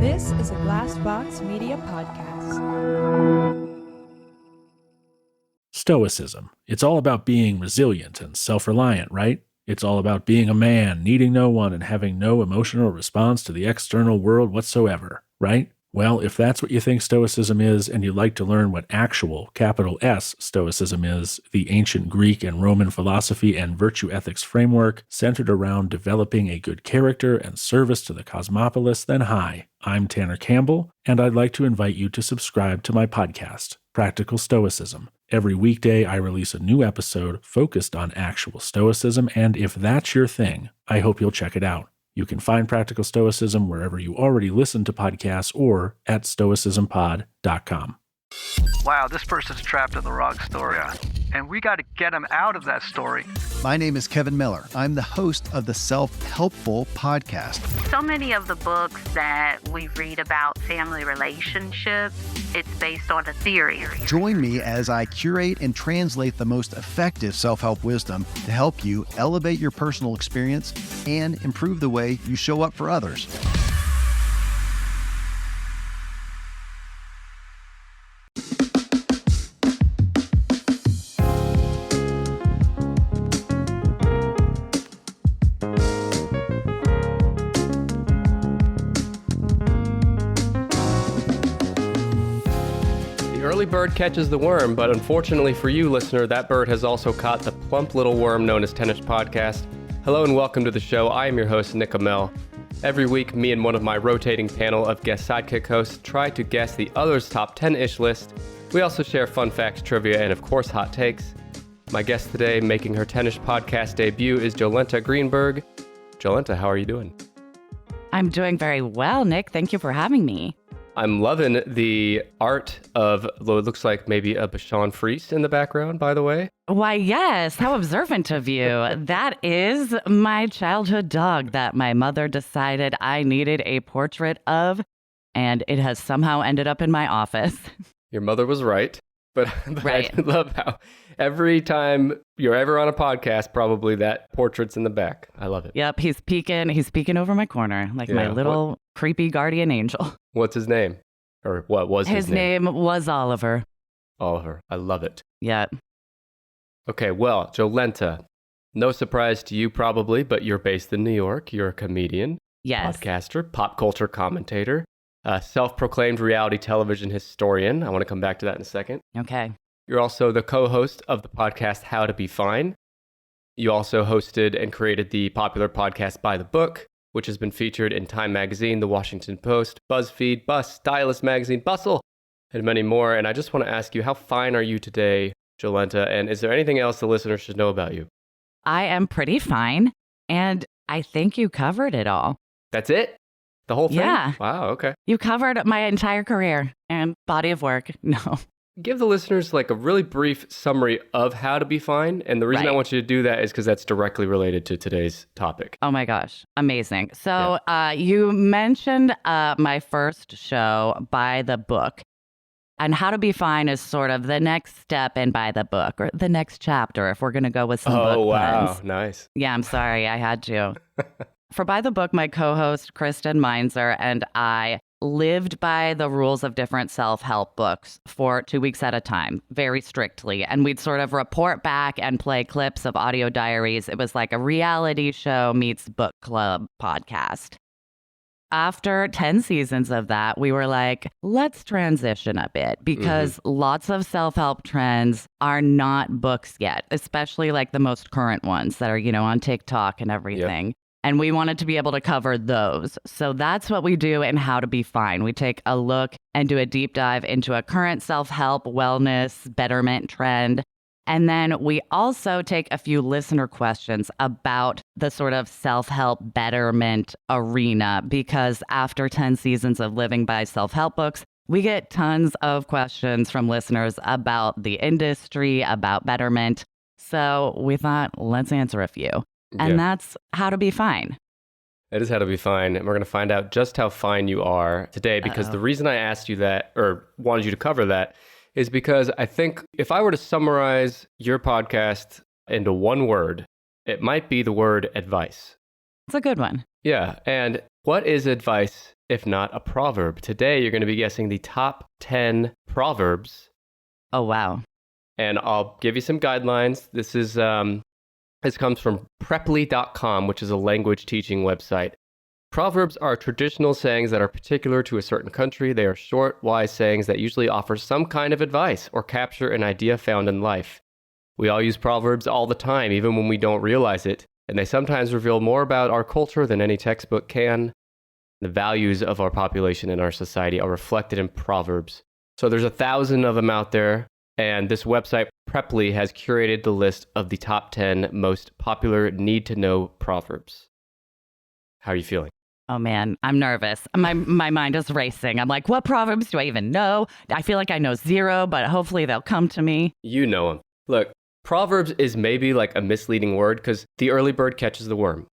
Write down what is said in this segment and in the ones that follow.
This is a Glassbox Media podcast. Stoicism. It's all about being resilient and self-reliant, right? It's all about being a man, needing no one, and having no emotional response to the external world whatsoever, right? Well, if that's what you think Stoicism is, and you'd like to learn what actual, capital S, Stoicism is, the ancient Greek and Roman philosophy and virtue ethics framework centered around developing a good character and service to the cosmopolis, then hi, I'm Tanner Campbell, and I'd like to invite you to subscribe to my podcast, Practical Stoicism. Every weekday, I release a new episode focused on actual Stoicism, and if that's your thing, I hope you'll check it out. You can find Practical Stoicism wherever you already listen to podcasts or at stoicismpod.com. Wow, this person's trapped in the wrong story. And we got to get them out of that story. My name is Kevin Miller. I'm the host of the Self-Helpful podcast. So many of the books that we read about family relationships, it's based on a theory. Join me as I curate and translate the most effective self-help wisdom to help you elevate your personal experience and improve the way you show up for others. The bird catches the worm, but unfortunately for you, listener, that bird has also caught the plump little worm known as Tennis Podcast. Hello and welcome to the show. I am your host, Nick Amell. Every week, me and one of my rotating panel of guest sidekick hosts try to guess the other's top 10-ish list. We also share fun facts, trivia, and of course, hot takes. My guest today, making her Tennis Podcast debut, is Jolenta Greenberg. Jolenta, how are you doing? I'm doing very well, Nick. Thank you for having me. I'm loving the art of what looks like maybe a Bichon Frise in the background, by the way. Why, yes. How observant of you. That is my childhood dog that my mother decided I needed a portrait of, and it has somehow ended up in my office. Your mother was right. But right. I love how every time you're ever on a podcast, probably that portrait's in the back. I love it. Yep, he's peeking over my corner like my little creepy guardian angel. What's his name? Or what was his name? His name was Oliver. Oliver. I love it. Yeah. Okay, well, Jolenta, no surprise to you probably, but you're based in New York. You're a comedian, yes, podcaster, pop culture commentator, self-proclaimed reality television historian. I want to come back to that in a second. Okay. You're also the co-host of the podcast How to Be Fine. You also hosted and created the popular podcast By the Book, which has been featured in Time Magazine, The Washington Post, BuzzFeed, Buzz, Stylist Magazine, Bustle, and many more. And I just want to ask you, how fine are you today, Jolenta? And is there anything else the listeners should know about you? I am pretty fine, and I think you covered it all. That's it? The whole thing? Yeah. Wow, okay. You covered my entire career and body of work. No. Give the listeners like a really brief summary of How to Be Fine. And the reason I want you to do that is because that's directly related to today's topic. Oh my gosh. Amazing. So you mentioned my first show, By the Book. And How to Be Fine is sort of the next step in By the Book, or the next chapter, if we're going to go with some book puns. Oh, nice. Yeah, I'm sorry. I had to. For By the Book, my co-host, Kristen Meinzer, and I lived by the rules of different self-help books for 2 weeks at a time, very strictly. And we'd sort of report back and play clips of audio diaries. It was like a reality show meets book club podcast. After 10 seasons of that, we were like, let's transition a bit because lots of self-help trends are not books yet, especially like the most current ones that are, on TikTok and everything. Yep. And we wanted to be able to cover those. So that's what we do in How to Be Fine. We take a look and do a deep dive into a current self-help, wellness, betterment trend. And then we also take a few listener questions about the sort of self-help betterment arena, because after 10 seasons of living by self-help books, we get tons of questions from listeners about the industry, about betterment. So we thought, let's answer a few. And that's How to Be Fine. That is How to Be Fine. And we're going to find out just how fine you are today, because the reason I asked you that, or wanted you to cover that, is because I think if I were to summarize your podcast into one word, it might be the word advice. It's a good one. Yeah. And what is advice if not a proverb. Today, you're going to be guessing the top 10 proverbs. Oh, wow. And I'll give you some guidelines. This comes from preply.com, which is a language teaching website. Proverbs are traditional sayings that are particular to a certain country. They are short, wise sayings that usually offer some kind of advice or capture an idea found in life. We all use proverbs all the time, even when we don't realize it, and they sometimes reveal more about our culture than any textbook can. The values of our population and our society are reflected in proverbs. So there's 1,000 of them out there, and this website, Preply, has curated the list of the top 10 most popular need-to-know proverbs. How are you feeling? Oh, man, I'm nervous. My mind is racing. I'm like, what proverbs do I even know? I feel like I know zero, but hopefully they'll come to me. You know them. Look, proverbs is maybe like a misleading word because the early bird catches the worm.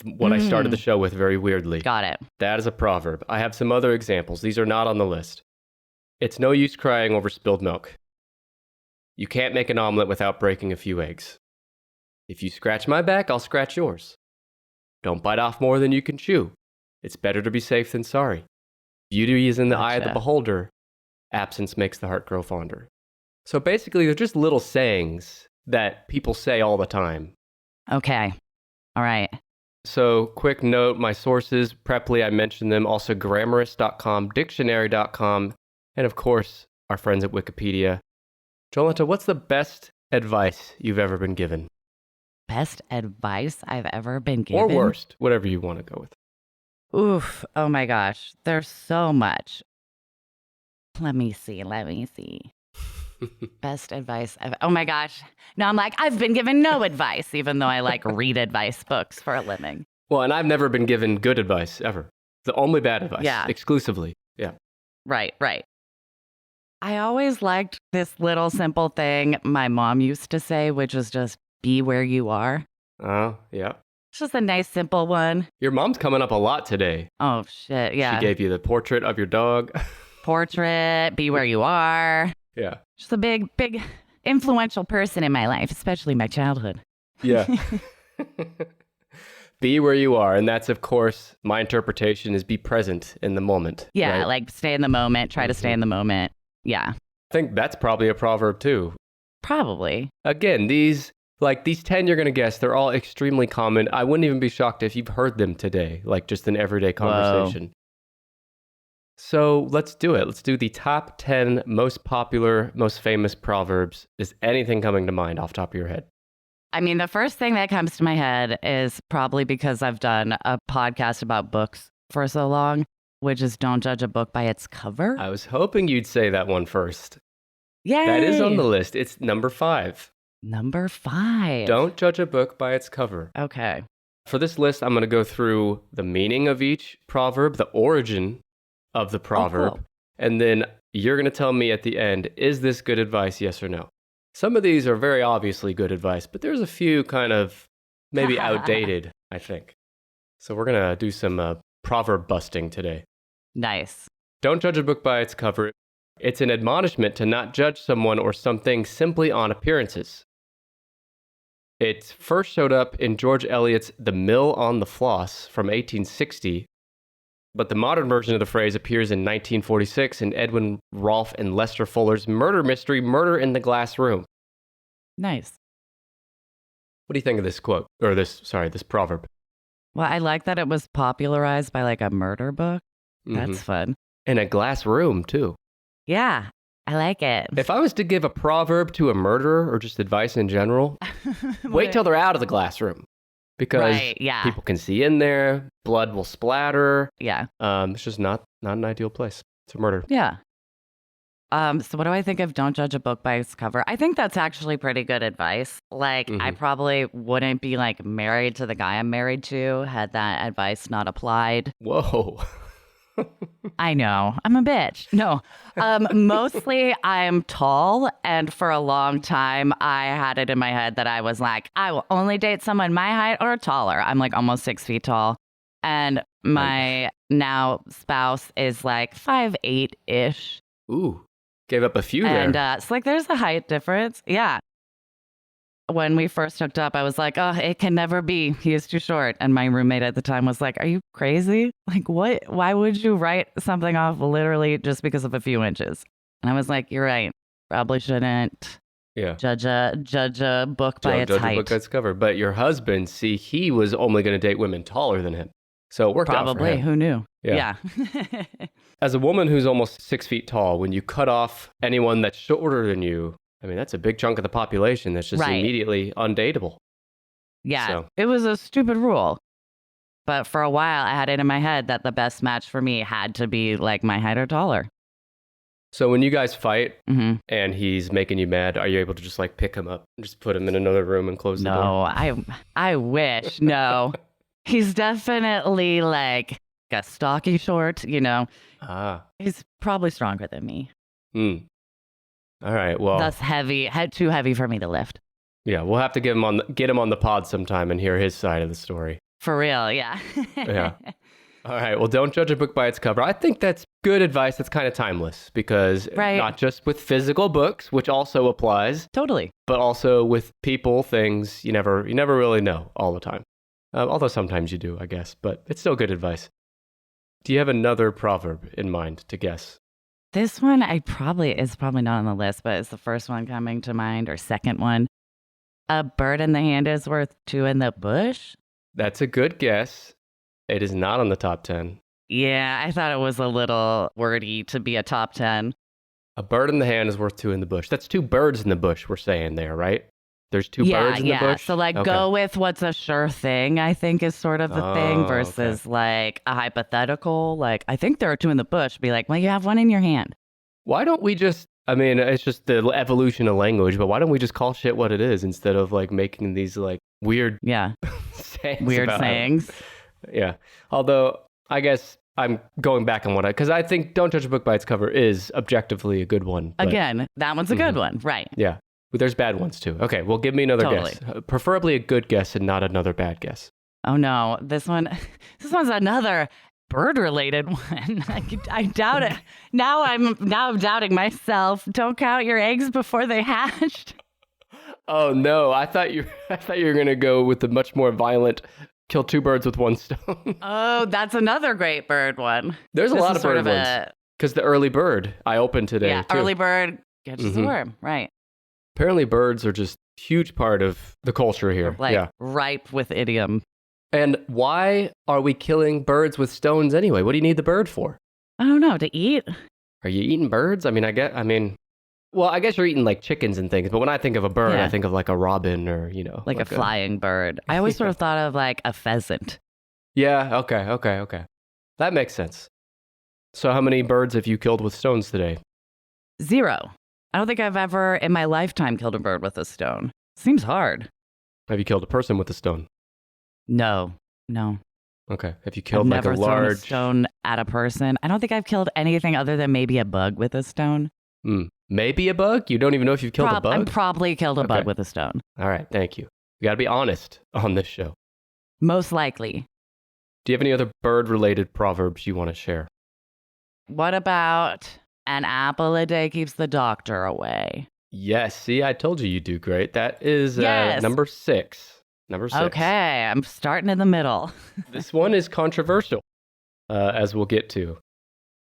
What I started the show with very weirdly. Got it. That is a proverb. I have some other examples. These are not on the list. It's no use crying over spilled milk. You can't make an omelet without breaking a few eggs. If you scratch my back, I'll scratch yours. Don't bite off more than you can chew. It's better to be safe than sorry. Beauty is in the eye of the beholder. Absence makes the heart grow fonder. So basically, they're just little sayings that people say all the time. Okay. All right. So quick note, my sources, Preply, I mentioned them, also grammarist.com, dictionary.com, and of course, our friends at Wikipedia. Jolenta, what's the best advice you've ever been given? Best advice I've ever been given? Or worst, whatever you want to go with. Oof. Oh my gosh. There's so much. Let me see. Best advice. Oh my gosh. No, I'm like, I've been given no advice, even though I like read advice books for a living. Well, and I've never been given good advice ever. The only bad advice. Yeah. Exclusively. Yeah. Right. I always liked this little simple thing my mom used to say, which was just be where you are. Oh, yeah. It's just a nice, simple one. Your mom's coming up a lot today. Oh, shit. Yeah. She gave you the portrait of your dog. Portrait, be where you are. Yeah. Just a big influential person in my life, especially my childhood. Yeah. Be where you are. And that's, of course, my interpretation is be present in the moment. Yeah, right? like stay in the moment, try to stay in the moment. Yeah. I think that's probably a proverb too. Probably. Again, these 10 you're going to guess, they're all extremely common. I wouldn't even be shocked if you've heard them today, like just in everyday conversation. Whoa. So let's do it. Let's do the top 10 most popular, most famous proverbs. Is anything coming to mind off the top of your head? I mean, the first thing that comes to my head is probably because I've done a podcast about books for so long, which is don't judge a book by its cover. I was hoping you'd say that one first. Yay! That is on the list. It's number 5. Number 5. Don't judge a book by its cover. Okay. For this list, I'm going to go through the meaning of each proverb, the origin of the proverb, cool. And then you're going to tell me at the end, is this good advice, yes or no? Some of these are very obviously good advice, but there's a few kind of maybe outdated, I think. So we're going to do some proverb busting today. Nice. Don't judge a book by its cover. It's an admonishment to not judge someone or something simply on appearances. It first showed up in George Eliot's The Mill on the Floss from 1860, but the modern version of the phrase appears in 1946 in Edwin Rolfe and Lester Fuller's murder mystery, Murder in the Glass Room. Nice. What do you think of this quote, or this proverb? Well, I like that it was popularized by like a murder book. That's fun. In a glass room, too. Yeah, I like it. If I was to give a proverb to a murderer or just advice in general, wait till they're out of the glass room. Because people can see in there, blood will splatter. Yeah. It's just not an ideal place to murder. Yeah. So what do I think of don't judge a book by its cover? I think that's actually pretty good advice. Like, I probably wouldn't be like married to the guy I'm married to had that advice not applied. Whoa. I know. I'm a bitch. No. Mostly I'm tall. And for a long time, I had it in my head that I was like, I will only date someone my height or taller. I'm like almost 6 feet tall. And my now spouse is like 5'8"-ish. Ooh. Gave up a few there. And it's like there's a height difference. Yeah. when we first hooked up, I was like, oh, it can never be. He is too short. And my roommate at the time was like, are you crazy? Like, what? Why would you write something off literally just because of a few inches? And I was like, you're right. Probably shouldn't judge a book by its height. Judge a book by its cover. But your husband, see, he was only going to date women taller than him. So it worked out for him. Who knew? Yeah. As a woman who's almost 6 feet tall, when you cut off anyone that's shorter than you, I mean, that's a big chunk of the population that's just immediately undateable. Yeah, So. It was a stupid rule. But for a while, I had it in my head that the best match for me had to be like my height or taller. So when you guys fight and he's making you mad, are you able to just like pick him up and just put him in another room and close the door? No, I wish. No. He's definitely like a stocky short, you know. He's probably stronger than me. All right, well. That's too heavy for me to lift. Yeah, we'll have to get him on the pod sometime and hear his side of the story. For real, yeah. Yeah. All right, well, don't judge a book by its cover. I think that's good advice. That's kind of timeless because not just with physical books, which also applies. Totally. But also with people, things, you never really know all the time. Although sometimes you do, I guess, but it's still good advice. Do you have another proverb in mind to guess? This one is probably not on the list, but it's the first one coming to mind or second one. A bird in the hand is worth two in the bush. That's a good guess. It is not on the top 10. Yeah, I thought it was a little wordy to be a top 10. A bird in the hand is worth two in the bush. That's two birds in the bush we're saying there, right? There's two birds in the bush? So go with what's a sure thing, I think is sort of the thing versus like a hypothetical. Like, I think there are two in the bush. Be like, well, you have one in your hand. Why don't we just, I mean, it's just the evolution of language, but why don't we just call shit what it is instead of like making these like weird sayings. Yeah. Although, I guess I'm going back on because I think Don't Judge a Book by Its Cover is objectively a good one. But, again, that one's a good one, right? Yeah. But there's bad ones too. Okay, well, give me another guess. Preferably a good guess and not another bad guess. Oh no, this one's another bird-related one. I doubt it. Now I'm doubting myself. Don't count your eggs before they hatched. Oh no, I thought you were gonna go with the much more violent. Kill two birds with one stone. Oh, that's another great bird one. There's a lot of bird ones. Because the early bird I opened today, too. Early bird catches the worm, right. Apparently birds are just a huge part of the culture here. Ripe with idiom. And why are we killing birds with stones anyway? What do you need the bird for? I don't know, to eat? Are you eating birds? I guess you're eating like chickens and things, but when I think of a bird, I think of like a robin or, Like a flying bird. I always sort of thought of like a pheasant. Yeah, okay. That makes sense. So how many birds have you killed with stones today? 0. I don't think I've ever in my lifetime killed a bird with a stone. Seems hard. Have you killed a person with a stone? No. Okay. Have you killed I've never thrown a stone at a person? I don't think I've killed anything other than maybe a bug with a stone. Maybe a bug? You don't even know if you've killed a bug? I've probably killed a bug with a stone. All right, thank you. You got to be honest on this show. Most likely. Do you have any other bird-related proverbs you want to share? What about an apple a day keeps the doctor away? Yes, see, I told you do great. That is number 6. Number 6. Okay, I'm starting in the middle. This one is controversial, as we'll get to.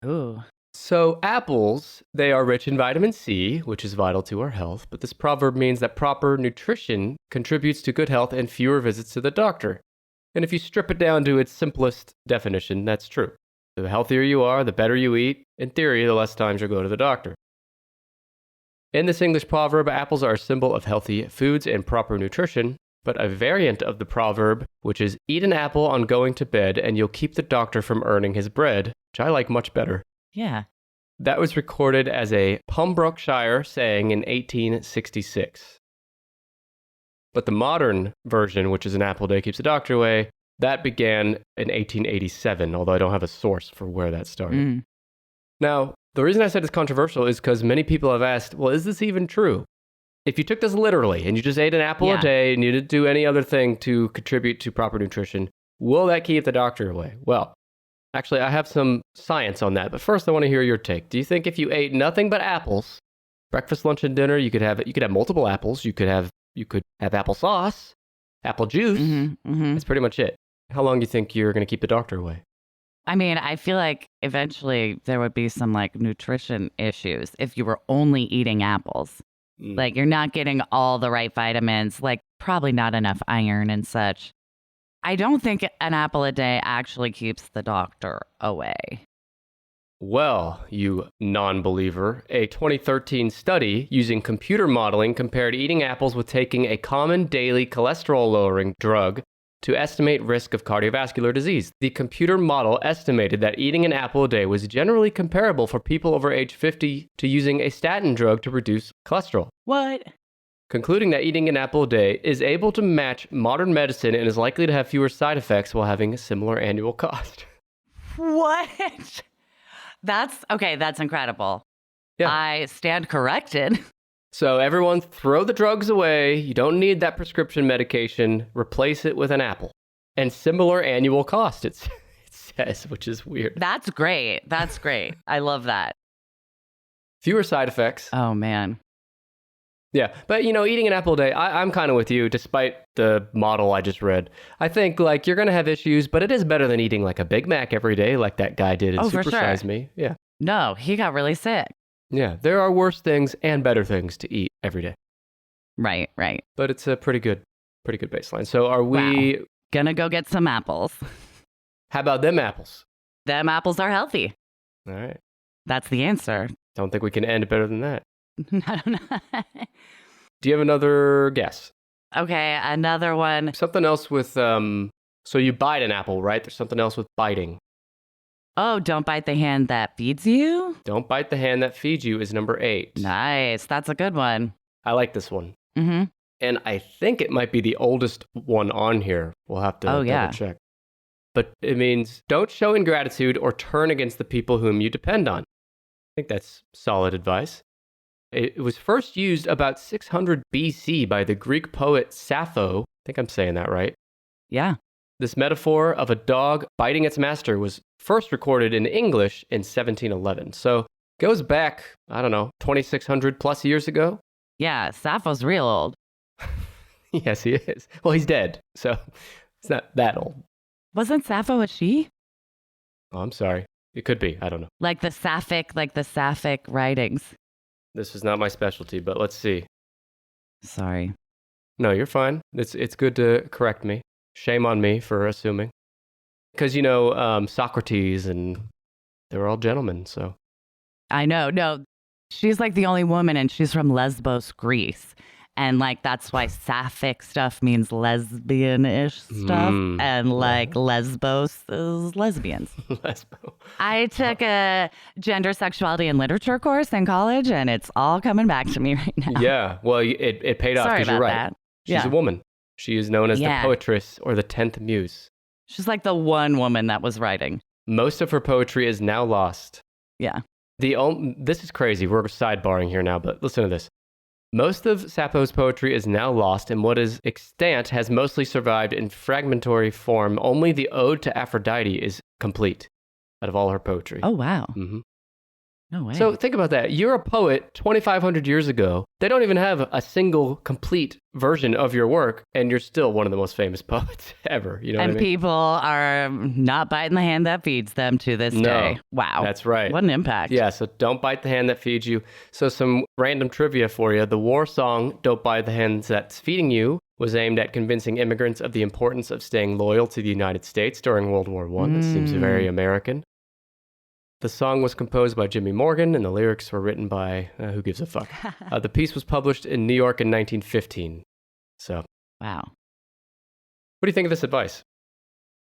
Ooh. So apples, they are rich in vitamin C, which is vital to our health, but this proverb means that proper nutrition contributes to good health and fewer visits to the doctor. And if you strip it down to its simplest definition, that's true. The healthier you are, the better you eat. In theory, the less times you'll go to the doctor. In this English proverb, apples are a symbol of healthy foods and proper nutrition, but a variant of the proverb, which is eat an apple on going to bed and you'll keep the doctor from earning his bread, which I like much better. Yeah. That was recorded as a Pembrokeshire saying in 1866. But the modern version, which is an apple a day keeps the doctor away, that began in 1887, although I don't have a source for where that started. Now, the reason I said it's controversial is because many people have asked, well, is this even true? If you took this literally and you just ate an apple a day and you didn't do any other thing to contribute to proper nutrition, will that keep the doctor away? Well, actually, I have some science on that, but first I want to hear your take. Do you think if you ate nothing but apples, breakfast, lunch, and dinner, you could have multiple apples, you could have You could have applesauce, apple juice. That's pretty much it. How long do you think you're going to keep the doctor away? I mean, I feel like eventually there would be some like nutrition issues if you were only eating apples. Like you're not getting all the right vitamins, like probably not enough iron and such. I don't think an apple a day actually keeps the doctor away. Well, you non-believer, a 2013 study using computer modeling compared eating apples with taking a common daily cholesterol-lowering drug to estimate risk of cardiovascular disease. The computer model estimated that eating an apple a day was generally comparable for people over age 50 to using a statin drug to reduce cholesterol. What? Concluding that eating an apple a day is able to match modern medicine and is likely to have fewer side effects while having a similar annual cost. What? That's incredible. Yeah. I stand corrected. So everyone throw the drugs away. You don't need that prescription medication. Replace it with an apple. And similar annual cost, it says, which is weird. That's great. I love that. Fewer side effects. Oh, man. Yeah, but eating an apple a day, I'm kind of with you, despite the model I just read. I think you're going to have issues, but it is better than eating like a Big Mac every day like that guy did in Super Size Me. Yeah. No, he got really sick. Yeah, there are worse things and better things to eat every day. Right. But it's a pretty good baseline. So are we... Wow. Gonna go get some apples. How about them apples? Them apples are healthy. All right. That's the answer. Don't think we can end better than that. I don't know. Do you have another guess? Okay, another one. Something else with... So you bite an apple, right? There's something else with biting. Oh, don't bite the hand that feeds you? Don't bite the hand that feeds you is number 8. Nice. That's a good one. I like this one. Mm-hmm. And I think it might be the oldest one on here. We'll have to double check. But it means don't show ingratitude or turn against the people whom you depend on. I think that's solid advice. It was first used about 600 BC by the Greek poet Sappho. I think I'm saying that right. Yeah. This metaphor of a dog biting its master was first recorded in English in 1711. So goes back, 2,600 plus years ago. Yeah, Sappho's real old. Yes, he is. Well, he's dead, so it's not that old. Wasn't Sappho a she? Oh, I'm sorry. It could be. I don't know. Like the Sapphic writings. This is not my specialty, but let's see. Sorry. No, you're fine. It's good to correct me. Shame on me for assuming. Because, Socrates and they were all gentlemen, so. I know. No, she's like the only woman and she's from Lesbos, Greece. And that's why sapphic stuff means lesbian-ish stuff. And Lesbos is lesbians. Lesbo. I took a gender, sexuality, and literature course in college and it's all coming back to me right now. Yeah, well, it paid off because you're right. That. She's a woman. She is known as the poetress or the 10th muse. She's like the one woman that was writing. Most of her poetry is now lost. Yeah. This is crazy. We're sidebarring here now, but listen to this. Most of Sappho's poetry is now lost, and what is extant has mostly survived in fragmentary form. Only the Ode to Aphrodite is complete out of all her poetry. Oh, wow. Mm-hmm. No way. So think about that. You're a poet 2,500 years ago. They don't even have a single complete version of your work, and you're still one of the most famous poets ever. You know what I mean? People are not biting the hand that feeds them to this day. Wow. That's right. What an impact. Yeah, so don't bite the hand that feeds you. So some random trivia for you. The war song, Don't Bite the Hand That's Feeding You, was aimed at convincing immigrants of the importance of staying loyal to the United States during World War I. That seems very American. The song was composed by Jimmy Morgan, and the lyrics were written by, who gives a fuck? The piece was published in New York in 1915. So. Wow. What do you think of this advice?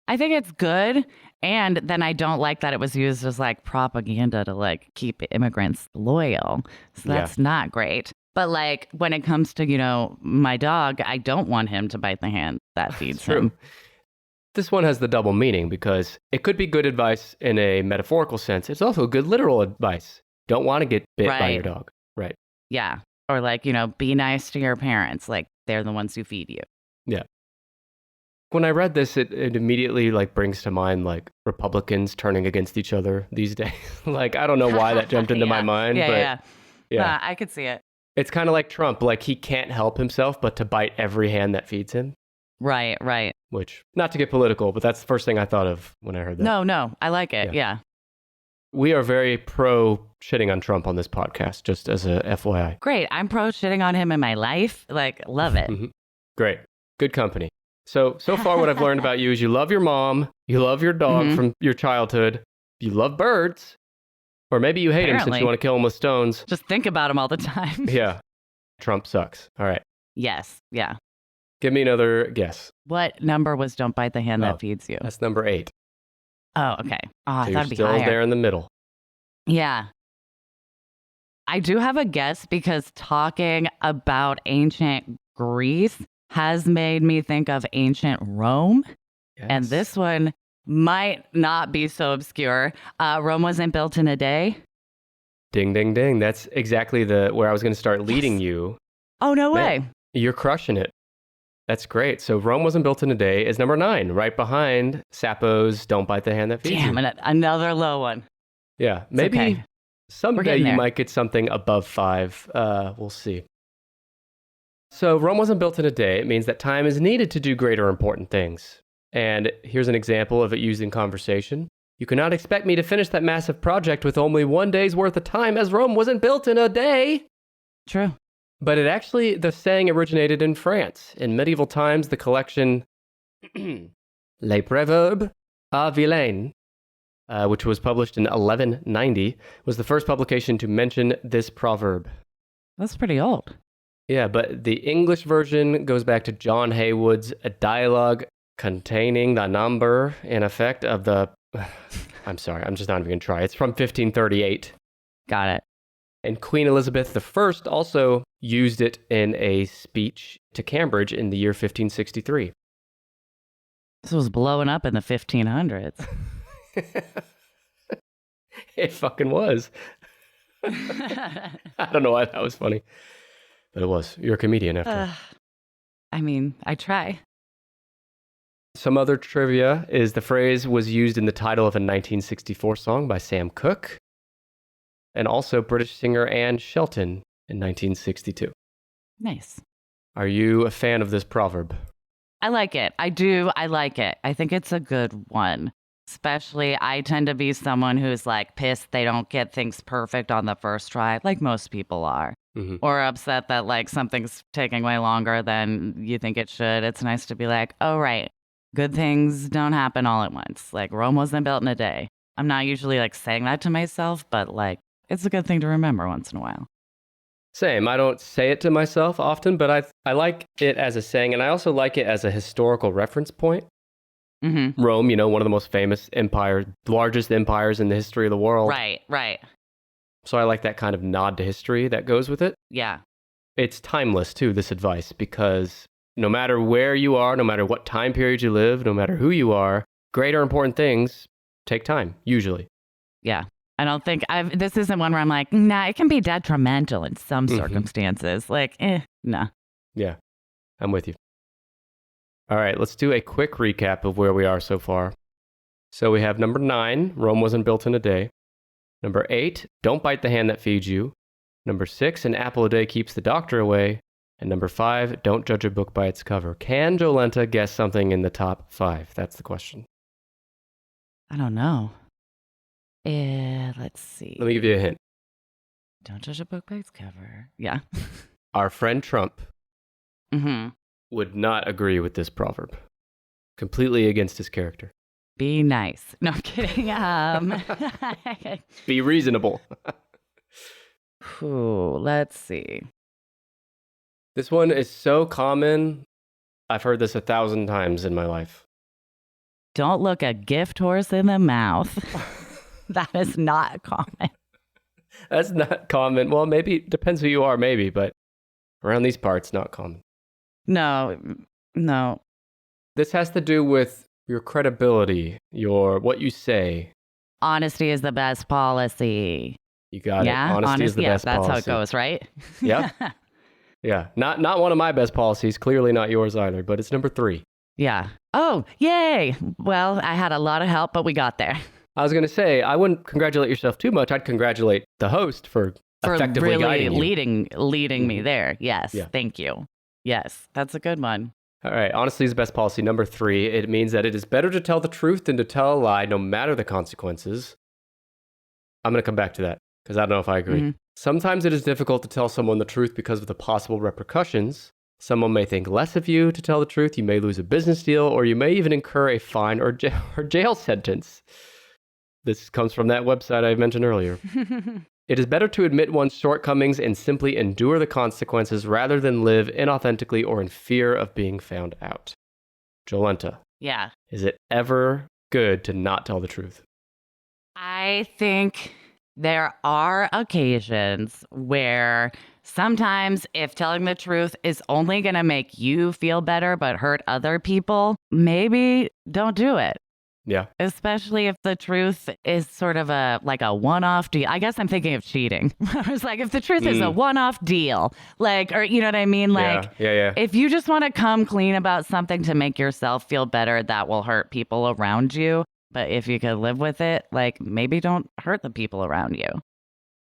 I think it's good. And then I don't like that it was used as propaganda to keep immigrants loyal. So that's not great. But when it comes to, my dog, I don't want him to bite the hand that feeds him. This one has the double meaning because it could be good advice in a metaphorical sense. It's also good literal advice. Don't want to get bit by your dog. Right. Yeah. Or be nice to your parents. They're the ones who feed you. Yeah. When I read this, it immediately brings to mind Republicans turning against each other these days. I don't know why that jumped into my mind. Yeah. I could see it. It's kind of like Trump. Like, he can't help himself but to bite every hand that feeds him. Right. Which, not to get political, but that's the first thing I thought of when I heard that. No, I like it. Yeah. We are very pro shitting on Trump on this podcast, just as a FYI. Great. I'm pro shitting on him in my life. Like, love it. Great. Good company. So far what I've learned about you is you love your mom, you love your dog from your childhood, you love birds, or maybe you hate him since you want to kill him with stones. Just think about him all the time. Yeah. Trump sucks. All right. Yes. Yeah. Give me another guess. What number was don't bite the hand that feeds you? That's number 8. Oh, okay. Oh, I So thought you're it'd be still higher. there in the middle. Yeah. I do have a guess because talking about ancient Greece has made me think of ancient Rome. Yes. And this one might not be so obscure. Rome wasn't built in a day. Ding, ding, ding. That's exactly where I was going to start leading you. Oh, no Man, way. You're crushing it. That's great. So Rome wasn't built in a day is number 9, right behind Sappho's Don't Bite the Hand That Feeds You. Damn it. Another low one. Yeah. Maybe okay. someday you might get something above 5. We'll see. So Rome wasn't built in a day. It means that time is needed to do great or important things. And here's an example of it used in conversation. You cannot expect me to finish that massive project with only 1 day's worth of time, as Rome wasn't built in a day. True. But the saying originated in France. In medieval times, the collection Les Proverbs à Vilaine, which was published in 1190, was the first publication to mention this proverb. That's pretty old. Yeah, but the English version goes back to John Haywood's A Dialogue Containing the Number in Effect of the... I'm sorry, I'm just not even going to try. It's from 1538. Got it. And Queen Elizabeth I also used it in a speech to Cambridge in the year 1563. This was blowing up in the 1500s. It fucking was. I don't know why that was funny, but it was. You're a comedian after all. I mean, I try. Some other trivia is the phrase was used in the title of a 1964 song by Sam Cooke, and also British singer Anne Shelton in 1962. Nice. Are you a fan of this proverb? I like it. I do. I like it. I think it's a good one. Especially, I tend to be someone who's like pissed they don't get things perfect on the first try, like most people are. Mm-hmm. Or upset that like something's taking way longer than you think it should. It's nice to be like, oh, right. Good things don't happen all at once. Like Rome wasn't built in a day. I'm not usually like saying that to myself, but like it's a good thing to remember once in a while. Same. I don't say it to myself often, but I like it as a saying, and I also like it as a historical reference point. Mm-hmm. Rome, one of the most famous empires, largest empires in the history of the world. Right. So I like that kind of nod to history that goes with it. Yeah. It's timeless, too, this advice, because no matter where you are, no matter what time period you live, no matter who you are, great or important things take time, usually. Yeah. I don't think this isn't one where I'm like, nah, it can be detrimental in some circumstances. Like, nah. Yeah, I'm with you. All right, let's do a quick recap of where we are so far. So we have number 9, Rome wasn't built in a day. Number 8, don't bite the hand that feeds you. Number 6, an apple a day keeps the doctor away. And number 5, don't judge a book by its cover. Can Jolenta guess something in the top 5? That's the question. I don't know. Let's see. Let me give you a hint. Don't judge a book by its cover. Yeah. Our friend Trump Mm-hmm. would not agree with this proverb. Completely against his character. Be nice. No, I'm kidding. Be reasonable. Let's see. This one is so common. I've heard this 1,000 times in my life. Don't look a gift horse in the mouth. That is not common. That's not common. Well, maybe it depends who you are, maybe, but around these parts, not common. No. This has to do with your credibility, what you say. Honesty is the best policy. You got it. Honesty is the best that's policy. That's how it goes, right? Yeah. Yeah. Not one of my best policies. Clearly not yours either, but it's number 3. Yeah. Oh, yay. Well, I had a lot of help, but we got there. I was going to say, I wouldn't congratulate yourself too much. I'd congratulate the host for for effectively really guiding you. leading me there. Yes, Yeah. thank you. Yes, that's a good one. All right, honesty is the best policy. Number 3, it means that it is better to tell the truth than to tell a lie, no matter the consequences. I'm going to come back to that because I don't know if I agree. Mm-hmm. Sometimes it is difficult to tell someone the truth because of the possible repercussions. Someone may think less of you to tell the truth. You may lose a business deal, or you may even incur a fine or jail sentence. This comes from that website I mentioned earlier. It is better to admit one's shortcomings and simply endure the consequences rather than live inauthentically or in fear of being found out. Jolenta, Yeah. is it ever good to not tell the truth? I think there are occasions where sometimes if telling the truth is only going to make you feel better but hurt other people, maybe don't do it. Yeah. Especially if the truth is sort of a one-off deal. I guess I'm thinking of cheating. I was like, if the truth is a one-off deal, or you know what I mean? Yeah. If you just want to come clean about something to make yourself feel better, that will hurt people around you. But if you could live with it, maybe don't hurt the people around you.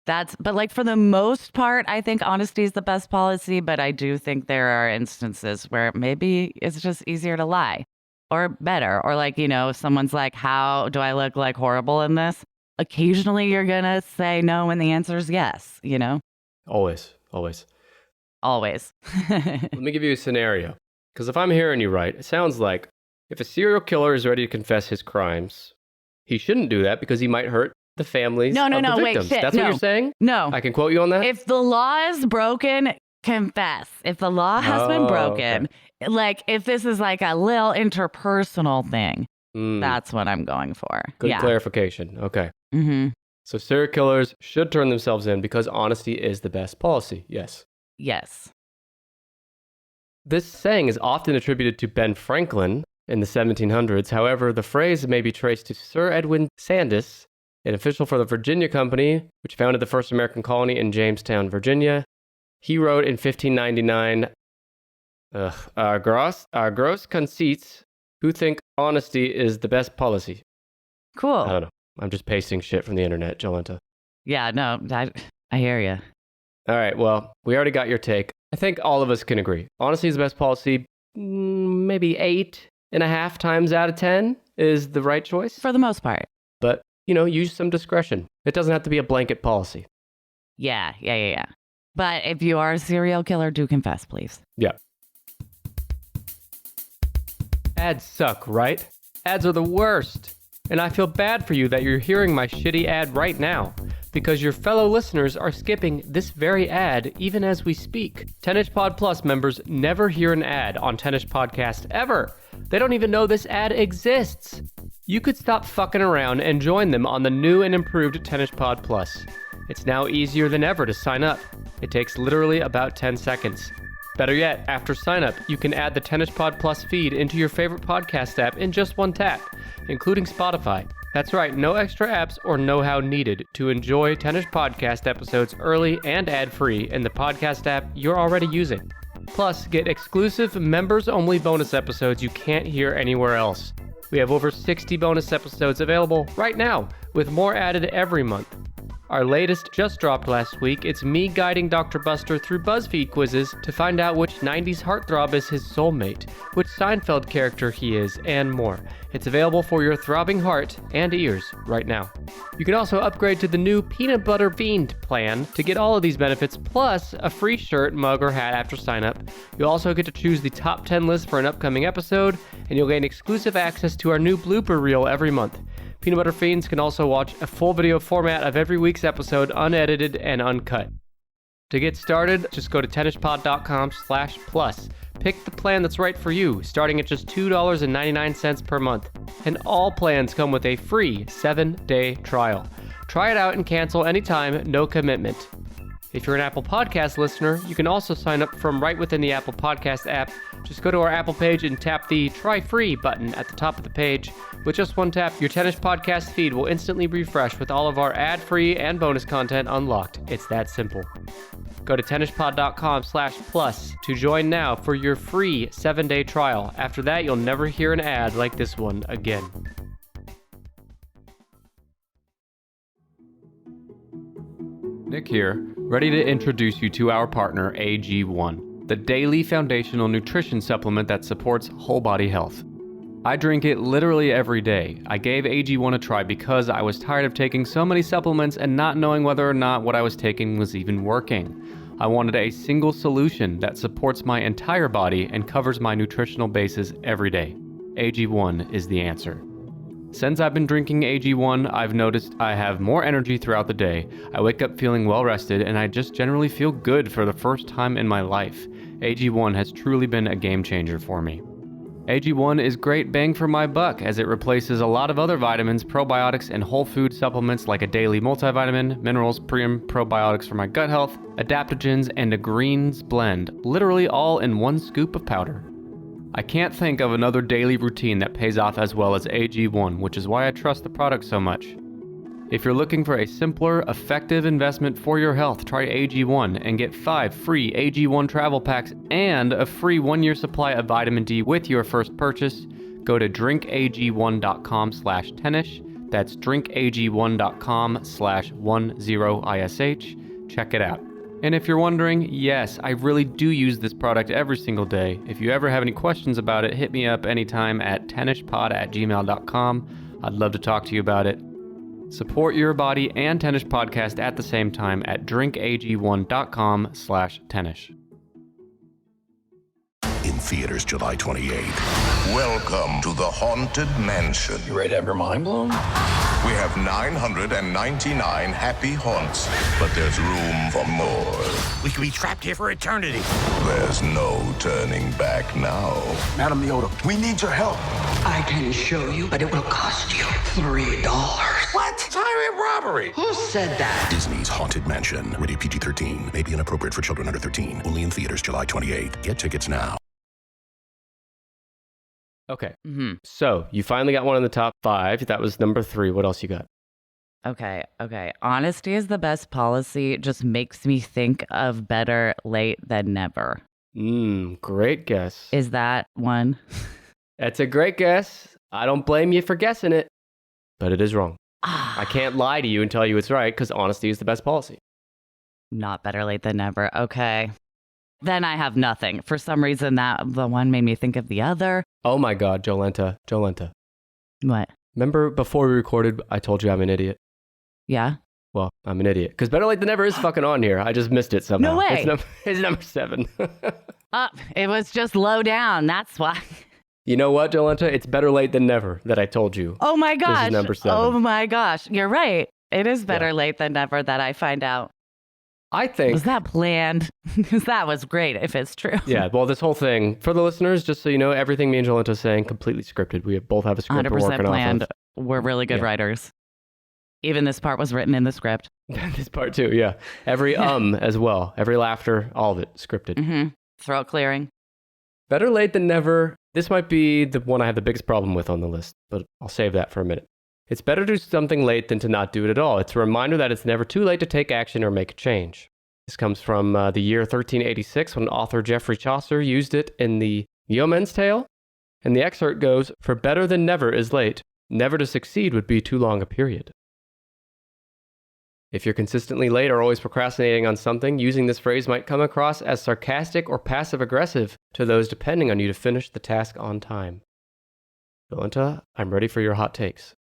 But for the most part, I think honesty is the best policy. But I do think there are instances where maybe it's just easier to lie. Or better, or if someone's like, how do I look horrible in this? Occasionally you're going to say no and the answer is yes, Always. Let me give you a scenario. Because if I'm hearing you right, it sounds like if a serial killer is ready to confess his crimes, he shouldn't do that because he might hurt the families of the victims. Wait, shit, That's what you're saying? No. I can quote you on that? If the law is broken, confess. If the law has been broken, if this is a little interpersonal thing, that's what I'm going for. Good clarification. Okay. Mm-hmm. So serial killers should turn themselves in because honesty is the best policy. Yes. Yes. This saying is often attributed to Ben Franklin in the 1700s. However, the phrase may be traced to Sir Edwin Sandys, an official for the Virginia Company, which founded the first American colony in Jamestown, Virginia. He wrote in 1599, gross conceits who think honesty is the best policy. Cool. I don't know. I'm just pasting shit from the internet, Jolenta. Yeah, no, I hear you. All right, well, we already got your take. I think all of us can agree. Honesty is the best policy. Maybe 8.5 times out of 10 is the right choice. For the most part. But, use some discretion. It doesn't have to be a blanket policy. Yeah. But if you are a serial killer, do confess, please. Yeah. Ads suck, right? Ads are the worst. And I feel bad for you that you're hearing my shitty ad right now, because your fellow listeners are skipping this very ad even as we speak. 10ish Pod Plus members never hear an ad on 10ish Podcast ever. They don't even know this ad exists. You could stop fucking around and join them on the new and improved 10ish Pod Plus. It's now easier than ever to sign up. It takes literally about 10 seconds. Better yet, after sign up, you can add the 10ish Pod Plus feed into your favorite podcast app in just one tap, including Spotify. That's right, no extra apps or know-how needed to enjoy 10ish Podcast episodes early and ad-free in the podcast app you're already using. Plus, get exclusive members-only bonus episodes you can't hear anywhere else. We have over 60 bonus episodes available right now, with more added every month. Our latest just dropped last week. It's me guiding Dr. Buster through BuzzFeed quizzes to find out which 90s heartthrob is his soulmate, which Seinfeld character he is, and more. It's available for your throbbing heart and ears right now. You can also upgrade to the new Peanut Butter Fiend plan to get all of these benefits, plus a free shirt, mug, or hat after sign up. You'll also get to choose the top 10 list for an upcoming episode, and you'll gain exclusive access to our new blooper reel every month. Peanut Butter Fiends can also watch a full video format of every week's episode, unedited and uncut. To get started, just go to tennishpod.com/plus. Pick the plan that's right for you, starting at just $2.99 per month. And all plans come with a free 7-day trial. Try it out and cancel anytime, no commitment. If you're an Apple Podcast listener, you can also sign up from right within the Apple Podcast app. Just go to our Apple page and tap the Try Free button at the top of the page. With just one tap, your 10ish Podcast feed will instantly refresh with all of our ad-free and bonus content unlocked. It's that simple. Go to tennishpod.com/plus to join now for your free 7-day trial. After that, you'll never hear an ad like this one again. Nick here. Ready to introduce you to our partner, AG1, the daily foundational nutrition supplement that supports whole body health. I drink it literally every day. I gave AG1 a try because I was tired of taking so many supplements and not knowing whether or not what I was taking was even working. I wanted a single solution that supports my entire body and covers my nutritional bases every day. AG1 is the answer. Since I've been drinking AG1, I've noticed I have more energy throughout the day. I wake up feeling well rested and I just generally feel good for the first time in my life. AG1 has truly been a game changer for me. AG1 is great bang for my buck as it replaces a lot of other vitamins, probiotics, and whole food supplements like a daily multivitamin, minerals, pre and probiotics for my gut health, adaptogens, and a greens blend, literally all in one scoop of powder. I can't think of another daily routine that pays off as well as AG1, which is why I trust the product so much. If you're looking for a simpler, effective investment for your health, try AG1 and get 5 free AG1 travel packs and a free 1-year supply of vitamin D with your first purchase. Go to drinkag1.com/tennis. That's drinkag1.com/10ish. Check it out. And if you're wondering, yes, I really do use this product every single day. If you ever have any questions about it, hit me up anytime at tennispod@gmail.com. I'd love to talk to you about it. Support your body and Tennis Podcast at the same time at drinkag1.com/tennis. In theaters July 28th. Welcome to the Haunted Mansion. You ready to have your mind blown? We have 999 happy haunts, but there's room for more. We could be trapped here for eternity. There's no turning back now. Madam Yoda, we need your help. I can show you, but it will cost you $3. What? It's highway robbery. Who said that? Disney's Haunted Mansion. Rated PG-13. May be inappropriate for children under 13. Only in theaters July 28th. Get tickets now. Okay. So you finally got one in the top 5. That was number 3. What else you got? Okay. Honesty is the best policy. Just makes me think of better late than never. Great guess. Is that one? That's a great guess. I don't blame you for guessing it, but it is wrong. I can't lie to you and tell you it's right because honesty is the best policy. Not better late than never. Okay. Then I have nothing. For some reason, that the one made me think of the other. Oh my God, Jolenta. What? Remember before we recorded, I told you I'm an idiot? Yeah? Well, I'm an idiot. Because better late than never is fucking on here. I just missed it somehow. No way. It's number 7. It was just low down. That's why. You know what, Jolenta? It's better late than never that I told you. Oh my gosh. This is number 7. Oh my gosh. You're right. It is better late than never that I find out. I think... Was that planned? Because that was great if it's true. Yeah, well, this whole thing, for the listeners, just so you know, everything me and Jolenta are saying, completely scripted. We both have a script we're working planned. off of. We're really good writers. Even this part was written in the script. This part too, yeah. Every as well. Every laughter, all of it scripted. Throat clearing. Better late than never. This might be the one I have the biggest problem with on the list, but I'll save that for a minute. It's better to do something late than to not do it at all. It's a reminder that it's never too late to take action or make a change. This comes from the year 1386 when author Geoffrey Chaucer used it in the Yeoman's Tale. And the excerpt goes, "For better than never is late. Never to succeed would be too long a period." If you're consistently late or always procrastinating on something, using this phrase might come across as sarcastic or passive-aggressive to those depending on you to finish the task on time. Jolenta, I'm ready for your hot takes.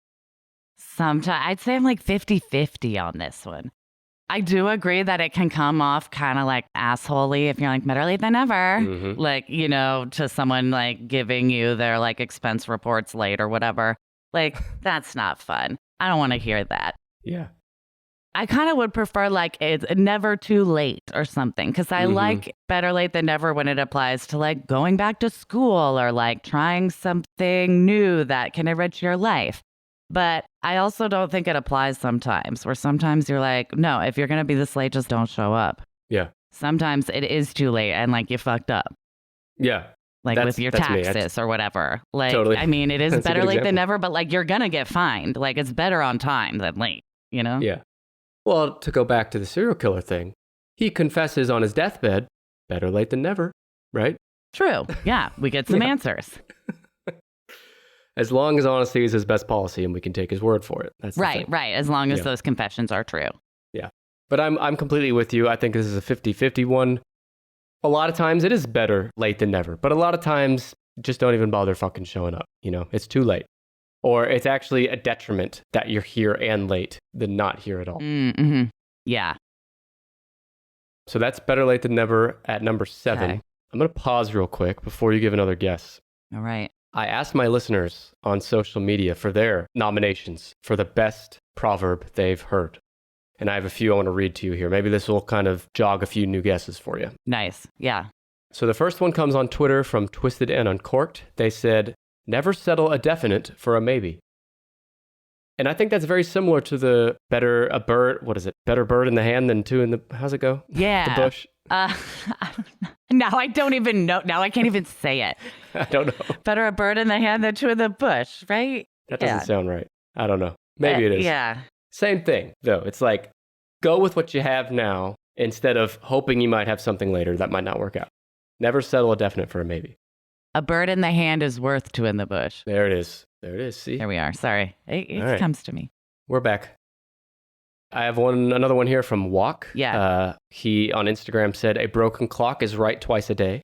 Sometimes I'd say I'm like 50-50 on this one. I do agree that it can come off kind of like assholey if you're like better late than never. Like, you know, to someone like giving you their like expense reports late or whatever. Like, that's not fun. I don't want to hear that. Yeah. I kind of would prefer like it's never too late or something because I like better late than never when it applies to like going back to school or like trying something new that can enrich your life. But I also don't think it applies sometimes where sometimes you're like, no, if you're going to be this late, just don't show up. Yeah. Sometimes it is too late and like you fucked up. Yeah. Like with your taxes or whatever. Like, totally. I mean, it is better late than never, but like you're going to get fined. Like it's better on time than late, you know? Yeah. Well, to go back to the serial killer thing, he confesses on his deathbed, better late than never, right? True. Yeah. We get some answers. As long as honesty is his best policy and we can take his word for it. That's right. As long as those confessions are true. Yeah. But I'm completely with you. I think this is a 50-50 one. A lot of times it is better late than never, but a lot of times just don't even bother fucking showing up. You know, it's too late. Or it's actually a detriment that you're here and late than not here at all. Mm-hmm. Yeah. So that's better late than never at number 7. Okay. I'm going to pause real quick before you give another guess. All right. I asked my listeners on social media for their nominations for the best proverb they've heard. And I have a few I want to read to you here. Maybe this will kind of jog a few new guesses for you. Nice. Yeah. So the first one comes on Twitter from Twisted and Uncorked. They said, never settle a definite for a maybe. And I think that's very similar to the better bird in the hand than two in the, how's it go? Yeah. The bush. Now I don't even know. Now I can't even say it. I don't know. Better a bird in the hand than two in the bush, right? That doesn't sound right. I don't know. Maybe it is. Yeah. Same thing, though. It's like, go with what you have now instead of hoping you might have something later that might not work out. Never settle a definite for a maybe. A bird in the hand is worth two in the bush. There it is. There it is. See? There we are. Sorry. It All right. comes to me. We're back. I have another one here from Walk. Yeah. He on Instagram said, a broken clock is right twice a day.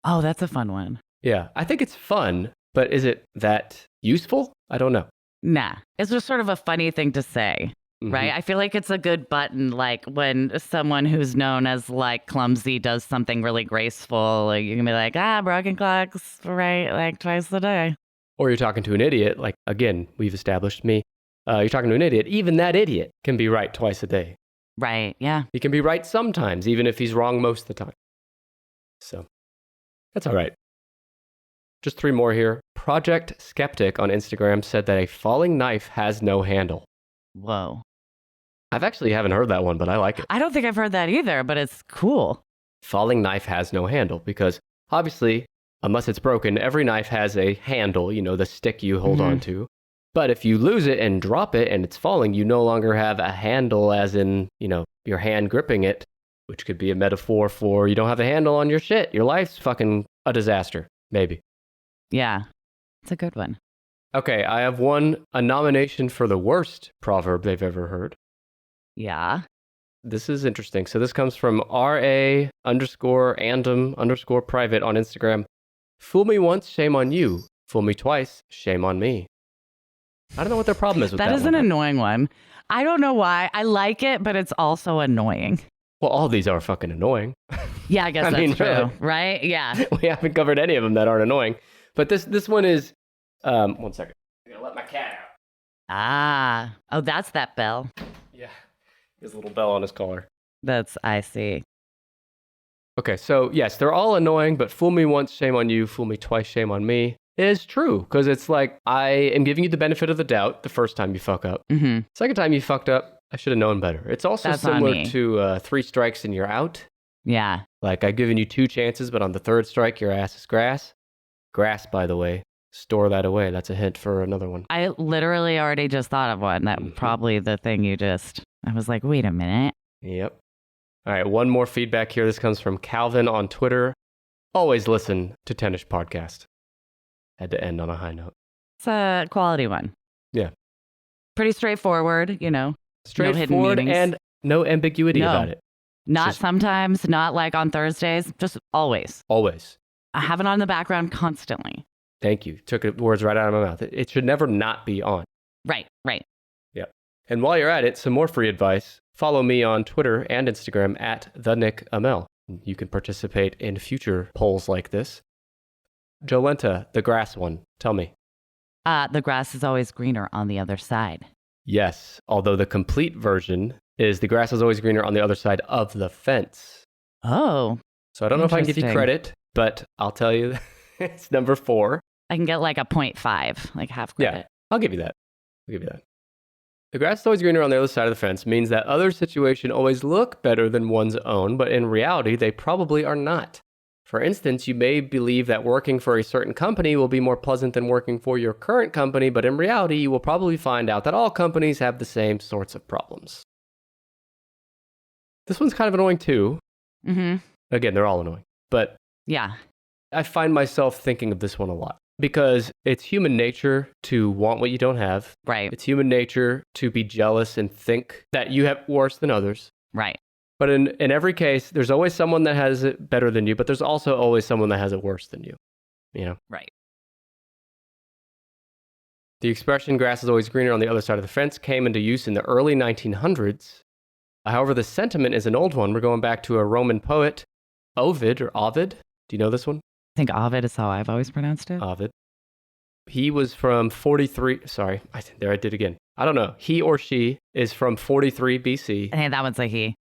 Oh, that's a fun one. Yeah. I think it's fun, but is it that useful? I don't know. Nah. It's just sort of a funny thing to say. Mhm. Right? I feel like it's a good button, like when someone who's known as like clumsy does something really graceful, like you can be like, broken clocks, right? Like twice a day. Or you're talking to an idiot, like, again, we've established me. You're talking to an idiot. Even that idiot can be right twice a day. Right. Yeah. He can be right sometimes, even if he's wrong most of the time. So that's all right. Just 3 more here. Project Skeptic on Instagram said that a falling knife has no handle. Whoa. I've actually haven't heard that one, but I like it. I don't think I've heard that either, but it's cool. Falling knife has no handle because obviously, unless it's broken, every knife has a handle, you know, the stick you hold on to. But if you lose it and drop it and it's falling, you no longer have a handle as in, you know, your hand gripping it, which could be a metaphor for you don't have a handle on your shit. Your life's fucking a disaster, maybe. Yeah. It's a good one. Okay, I have a nomination for the worst proverb they've ever heard. Yeah. This is interesting. So this comes from RA_andom_private on Instagram. Fool me once, shame on you. Fool me twice, shame on me. I don't know what their problem is with that. That is an annoying one. I don't know why. I like it, but it's also annoying. Well, all these are fucking annoying. Yeah, I guess that's true, really, right? Yeah. We haven't covered any of them that aren't annoying. But this one is, one second. I'm going to let my cat out. Oh, that's that bell. Yeah. His little bell on his collar. I see. Okay, so yes, they're all annoying, but fool me once, shame on you. Fool me twice, shame on me is true. Because it's like, I am giving you the benefit of the doubt the first time you fuck up. Mm-hmm. Second time you fucked up, I should have known better. It's also similar to 3 strikes and you're out. Yeah. Like, I've given you 2 chances, but on the 3rd strike, your ass is grass. Grass, by the way. Store that away. That's a hint for another one. I literally already just thought of one. That probably the thing I was like, wait a minute. Yep. All right, one more feedback here. This comes from Calvin on Twitter. Always listen to Tennis Podcast. Had to end on a high note. It's a quality one. Yeah. Pretty straightforward, you know. Straightforward and no ambiguity about it. Not sometimes, not like on Thursdays, just always. Always. I have it on in the background constantly. Thank you. Took words right out of my mouth. It should never not be on. Right. Yep. And while you're at it, some more free advice. Follow me on Twitter and Instagram at @TheNickML. You can participate in future polls like this. Jolenta, the grass one. Tell me. The grass is always greener on the other side. Yes, although the complete version is the grass is always greener on the other side of the fence. Oh. So I don't know if I can give you credit, but I'll tell you it's number 4. I can get like a 0.5, like half credit. Yeah, I'll give you that. The grass is always greener on the other side of the fence means that other situations always look better than one's own, but in reality, they probably are not. For instance, you may believe that working for a certain company will be more pleasant than working for your current company, but in reality, you will probably find out that all companies have the same sorts of problems. This one's kind of annoying too. Mm-hmm. Again, they're all annoying, but yeah, I find myself thinking of this one a lot because it's human nature to want what you don't have. Right. It's human nature to be jealous and think that you have worse than others. Right. But in every case, there's always someone that has it better than you, but there's also always someone that has it worse than you. You know? Right. The expression grass is always greener on the other side of the fence came into use in the early 1900s. However, the sentiment is an old one. We're going back to a Roman poet, Ovid or Ovid. Do you know this one? I think Ovid is how I've always pronounced it. Ovid. He was from 43. Sorry, there I did again. I don't know. He or she is from 43 BC. I think that one's a he.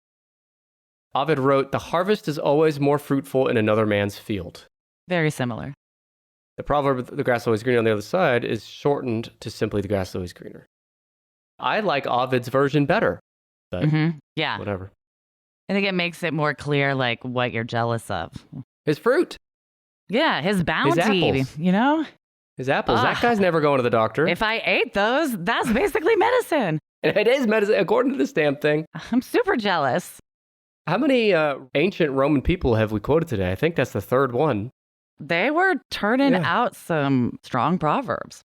Ovid wrote, "The harvest is always more fruitful in another man's field." Very similar. The proverb, "the grass is always greener on the other side," is shortened to simply "the grass is always greener." I like Ovid's version better, but yeah, whatever. I think it makes it more clear, like, what you're jealous of. His fruit. Yeah, his bounty, apples. you know? His apples. That guy's never going to the doctor. If I ate those, that's basically medicine. And it is medicine, according to this damn thing. I'm super jealous. How many ancient Roman people have we quoted today? I think that's the third one. They were turning out some strong proverbs.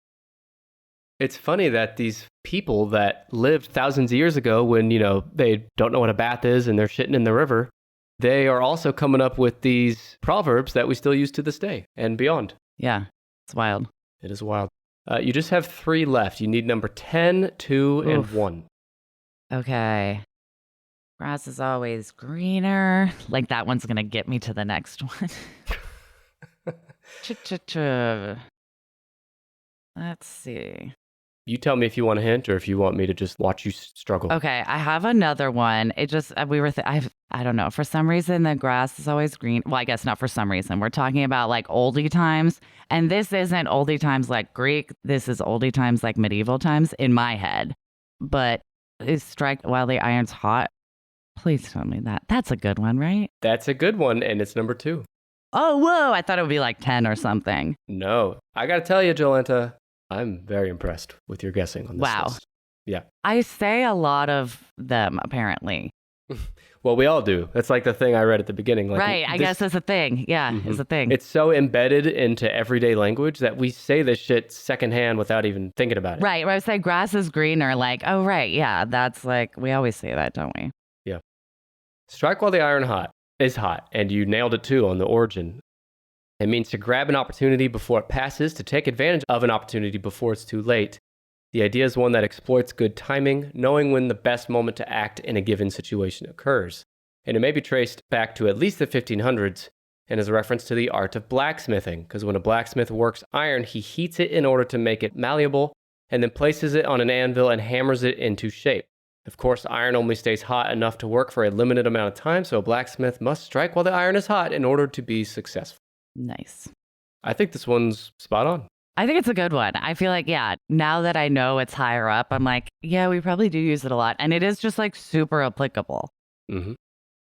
It's funny that these people that lived thousands of years ago when, they don't know what a bath is and they're shitting in the river, they are also coming up with these proverbs that we still use to this day and beyond. Yeah, it's wild. It is wild. You just have 3 left. You need number 10, 2, and 1. Okay. Grass is always greener. Like, that one's going to get me to the next one. Let's see. You tell me if you want a hint or if you want me to just watch you struggle. Okay, I have another one. It just, I don't know. For some reason, the grass is always green. Well, I guess not for some reason. We're talking about like oldie times. And this isn't oldie times like Greek. This is oldie times like medieval times in my head. But is strike while the iron's hot? Please tell me that. That's a good one, right? That's a good one, and it's number 2. Oh, whoa. I thought it would be like 10 or something. No. I got to tell you, Jolenta, I'm very impressed with your guessing on this list. Yeah. I say a lot of them, apparently. Well, we all do. That's like the thing I read at the beginning. Like, right. I guess it's a thing. Yeah, it's a thing. It's so embedded into everyday language that we say this shit secondhand without even thinking about it. Right. When I say grass is greener, like, oh, right. Yeah, that's like, we always say that, don't we? Yeah. Strike while the iron is hot. And you nailed it too on the origin. It means to grab an opportunity before it passes, to take advantage of an opportunity before it's too late. The idea is one that exploits good timing, knowing when the best moment to act in a given situation occurs. And it may be traced back to at least the 1500s and is a reference to the art of blacksmithing, because when a blacksmith works iron, he heats it in order to make it malleable and then places it on an anvil and hammers it into shape. Of course, iron only stays hot enough to work for a limited amount of time, so a blacksmith must strike while the iron is hot in order to be successful. Nice. I think this one's spot on. I think it's a good one. I feel like, yeah, now that I know it's higher up, I'm like, yeah, we probably do use it a lot. And it is just like super applicable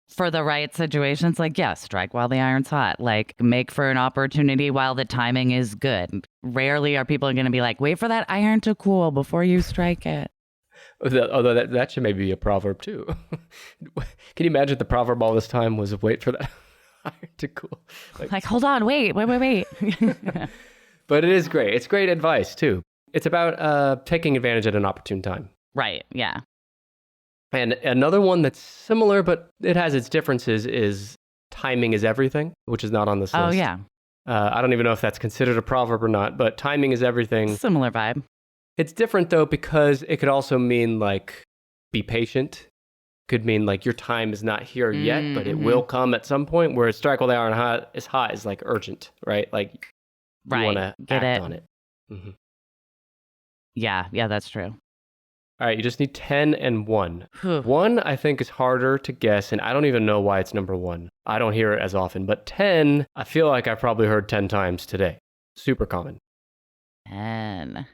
for the right situations. Like, yeah, strike while the iron's hot. Like, make for an opportunity while the timing is good. Rarely are people going to be like, wait for that iron to cool before you strike it. Although that should maybe be a proverb too. Can you imagine the proverb all this time was wait for that iron to cool? Like hold on, wait. But it is great. It's great advice too. It's about taking advantage at an opportune time. Right, yeah. And another one that's similar, but it has its differences, is timing is everything, which is not on this list. Oh, yeah. I don't even know if that's considered a proverb or not, but timing is everything. Similar vibe. It's different though, because it could also mean like be patient. Could mean like your time is not here yet, but it will come at some point. Whereas strike while the iron is hot is like urgent, right? Like you want to act on it. Yeah, that's true. All right, you just need 10 and 1. 1, I think, is harder to guess, and I don't even know why it's number 1. I don't hear it as often, but 10, I feel like I've probably heard 10 times today. Super common. 10.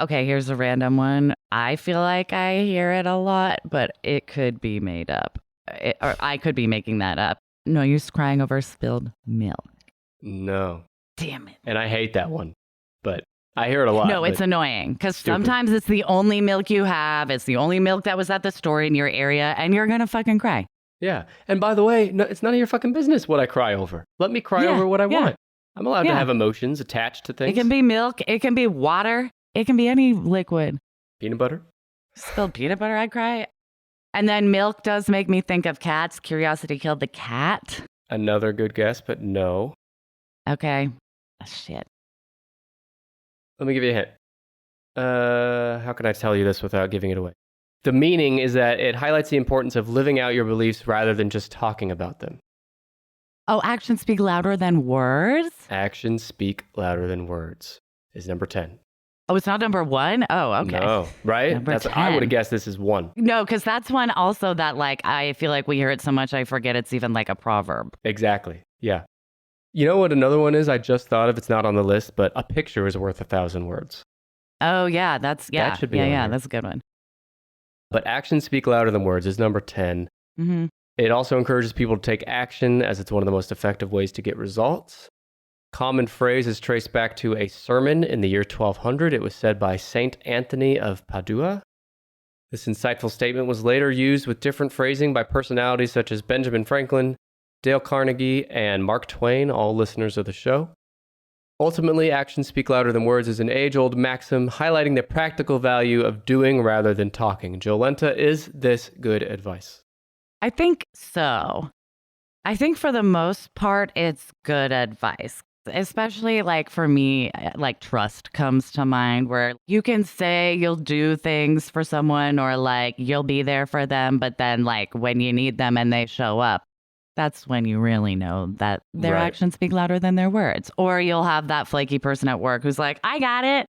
Okay, here's a random one. I feel like I hear it a lot, but it could be made up. Or I could be making that up. No use crying over spilled milk. No. Damn it. And I hate that one, but I hear it a lot. No, it's annoying because sometimes it's the only milk you have. It's the only milk that was at the store in your area, and you're going to fucking cry. Yeah. And by the way, no, it's none of your fucking business what I cry over. Let me cry over what I want. I'm allowed to have emotions attached to things. It can be milk. It can be water. It can be any liquid. Peanut butter? Spilled peanut butter, I'd cry. And then milk does make me think of cats. Curiosity killed the cat. Another good guess, but no. Okay. Oh, shit. Let me give you a hint. How can I tell you this without giving it away? The meaning is that it highlights the importance of living out your beliefs rather than just talking about them. Oh, actions speak louder than words? Actions speak louder than words is number 10. Oh, it's not number 1? Oh, okay. No, right? Number 10. I would have guessed this is 1. No, because that's one also that like I feel like we hear it so much I forget it's even like a proverb. Exactly. Yeah. You know what another one is? I just thought of, it's not on the list, but a picture is worth 1,000 words. Oh, yeah. That should be on here. That's a good one. But actions speak louder than words is number 10. Mm-hmm. It also encourages people to take action as it's one of the most effective ways to get results. Common phrase is traced back to a sermon in the year 1200. It was said by Saint Anthony of Padua. This insightful statement was later used with different phrasing by personalities such as Benjamin Franklin, Dale Carnegie, and Mark Twain, all listeners of the show. Ultimately, actions speak louder than words is an age-old maxim highlighting the practical value of doing rather than talking. Jolenta, is this good advice? I think so. I think for the most part, it's good advice. Especially like for me, like trust comes to mind where you can say you'll do things for someone or like you'll be there for them. But then like when you need them and they show up, that's when you really know that their actions speak louder than their words. Or you'll have that flaky person at work who's like, I got it.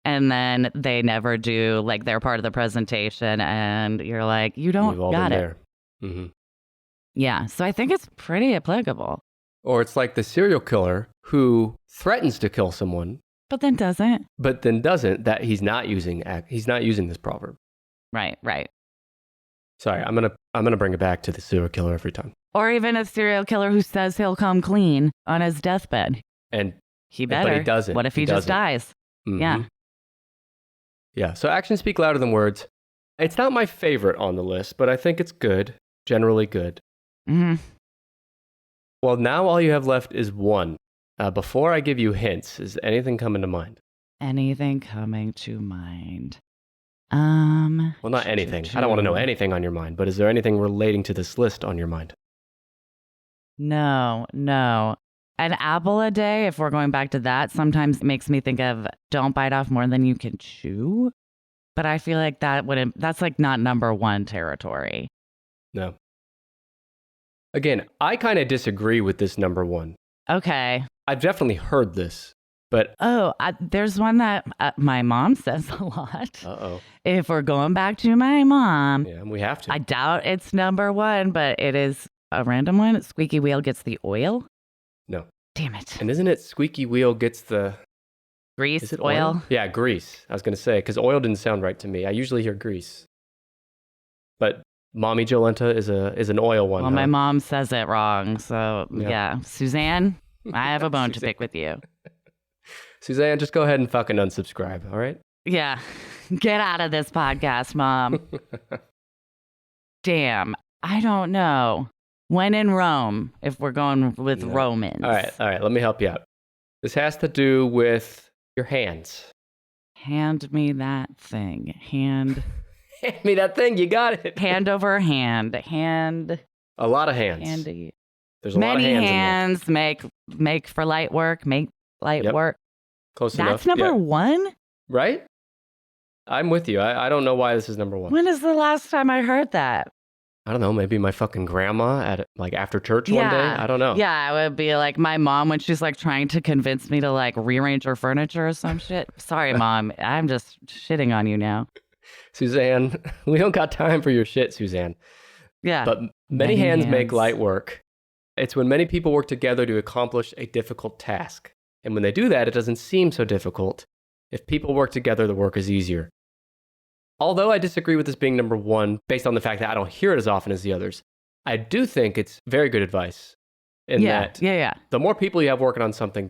And then they never do, like they're part of the presentation and you're like, you don't got it. Mm-hmm. Yeah. So I think it's pretty applicable. Or it's like the serial killer who threatens to kill someone. But then doesn't. That he's not using this proverb. Right. Sorry, I'm gonna bring it back to the serial killer every time. Or even a serial killer who says he'll come clean on his deathbed. And he better. But he doesn't. What if he just dies? Mm-hmm. Yeah. Yeah. So actions speak louder than words. It's not my favorite on the list, but I think it's good. Generally good. Mm-hmm. Well, now all you have left is one. Before I give you hints, is anything coming to mind? Anything coming to mind? Well, not anything. I don't want to know anything on your mind, but is there anything relating to this list on your mind? No. An apple a day, if we're going back to that, sometimes makes me think of don't bite off more than you can chew. But I feel like that's like not number 1 territory. No. Again, I kind of disagree with this number 1. Okay. I've definitely heard this, but... there's one that my mom says a lot. Uh-oh. If we're going back to my mom... Yeah, we have to. I doubt it's number 1, but it is a random one. Squeaky wheel gets the oil? No. Damn it. And isn't it squeaky wheel gets the... Grease? Is it oil? Yeah, grease. I was going to say, because oil didn't sound right to me. I usually hear grease. But... Mommy Jolenta is an oil one. Well, my mom says it wrong, so yeah. Suzanne, I have a bone to pick with you. Suzanne, just go ahead and fucking unsubscribe, all right? Yeah. Get out of this podcast, Mom. Damn. I don't know. When in Rome, if we're going with Romans. All right. Let me help you out. This has to do with your hands. Hand me that thing. Hand me that thing. You got it. Hand over hand. A lot of hands. Handy. There's a lot of hands. Make for light work. Make light work. Close enough. That's number 1? Right? I'm with you. I don't know why this is number 1. When is the last time I heard that? I don't know. Maybe my fucking grandma at like after church one day. I don't know. Yeah, it would be like my mom when she's like trying to convince me to like rearrange her furniture or some shit. Sorry, Mom. I'm just shitting on you now. Suzanne, we don't got time for your shit, Suzanne. Yeah. But many hands make light work. It's when many people work together to accomplish a difficult task. And when they do that, it doesn't seem so difficult. If people work together, the work is easier. Although I disagree with this being number 1, based on the fact that I don't hear it as often as the others, I do think it's very good advice. Yeah. The more people you have working on something,